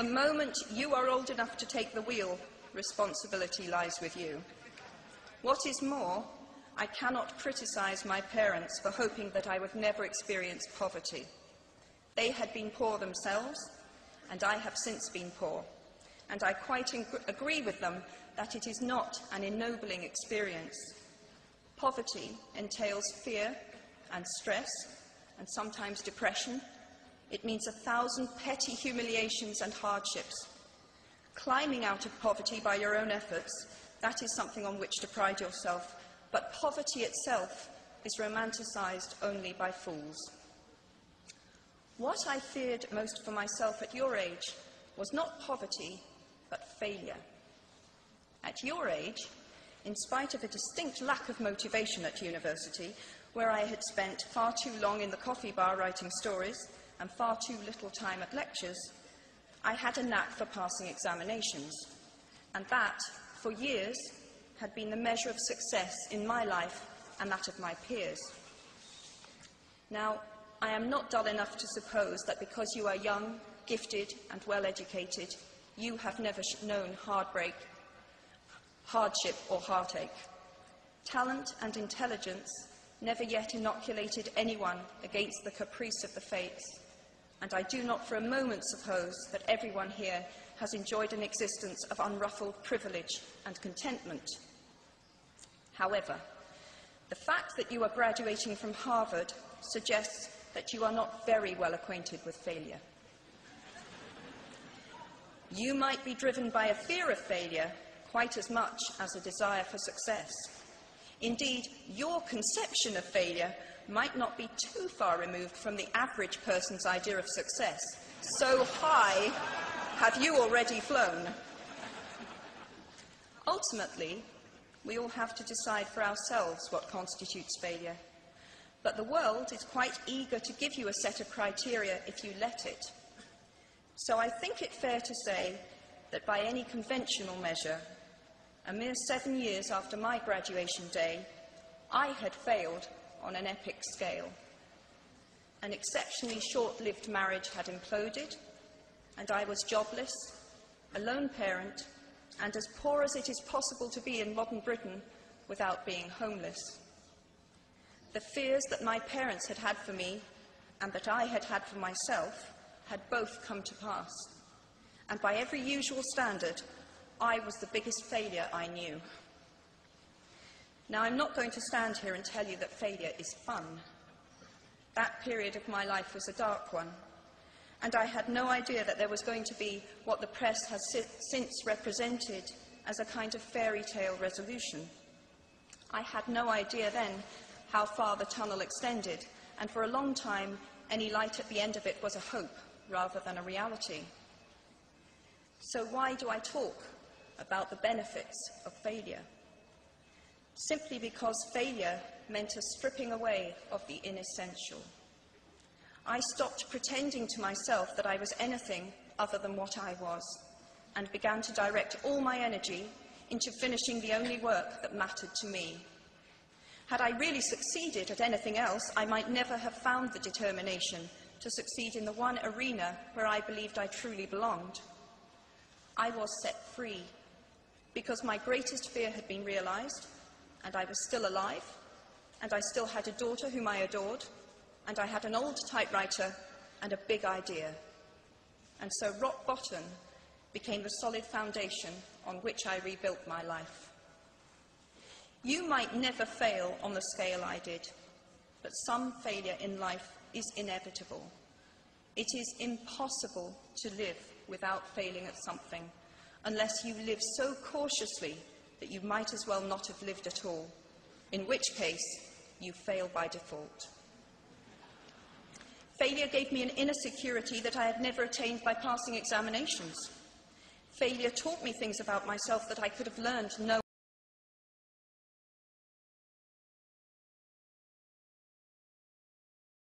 The moment you are old enough to take the wheel, responsibility lies with you. What is more, I cannot criticize my parents for hoping that I would never experience poverty. They had been poor themselves, and I have since been poor, and I quite agree with them that it is not an ennobling experience. Poverty entails fear and stress, and sometimes depression. It means 1,000 petty humiliations and hardships. Climbing out of poverty by your own efforts, that is something on which to pride yourself, but poverty itself is romanticized only by fools. What I feared most for myself at your age was not poverty, but failure. At your age, in spite of a distinct lack of motivation at university, where I had spent far too long in the coffee bar writing stories and far too little time at lectures, I had a knack for passing examinations, and that, for years, had been the measure of success in my life and that of my peers. Now, I am not dull enough to suppose that because you are young, gifted, and well-educated, you have never known heartbreak, hardship, or heartache. Talent and intelligence never yet inoculated anyone against the caprice of the fates, and I do not for a moment suppose that everyone here has enjoyed an existence of unruffled privilege and contentment. However, the fact that you are graduating from Harvard suggests that you are not very well acquainted with failure. You might be driven by a fear of failure quite as much as a desire for success. Indeed, your conception of failure might not be too far removed from the average person's idea of success. So high have you already flown. Ultimately, we all have to decide for ourselves what constitutes failure. But the world is quite eager to give you a set of criteria if you let it. So I think it fair to say that by any conventional measure, a mere 7 years after my graduation day, I had failed on an epic scale. An exceptionally short-lived marriage had imploded, and I was jobless, a lone parent, and as poor as it is possible to be in modern Britain without being homeless. The fears that my parents had had for me and that I had had for myself had both come to pass. And by every usual standard, I was the biggest failure I knew. Now, I'm not going to stand here and tell you that failure is fun. That period of my life was a dark one, and I had no idea that there was going to be what the press has since represented as a kind of fairy tale resolution. I had no idea then how far the tunnel extended, and for a long time, any light at the end of it was a hope rather than a reality. So why do I talk about the benefits of failure? Simply because failure meant a stripping away of the inessential. I stopped pretending to myself that I was anything other than what I was, and began to direct all my energy into finishing the only work that mattered to me. Had I really succeeded at anything else, I might never have found the determination to succeed in the one arena where I believed I truly belonged. I was set free because my greatest fear had been realized, and I was still alive, and I still had a daughter whom I adored, and I had an old typewriter and a big idea. And so rock bottom became the solid foundation on which I rebuilt my life. You might never fail on the scale I did, but some failure in life is inevitable. It is impossible to live without failing at something, unless you live so cautiously that you might as well not have lived at all, in which case you fail by default. Failure gave me an inner security that I had never attained by passing examinations. Failure taught me things about myself that I could have learned no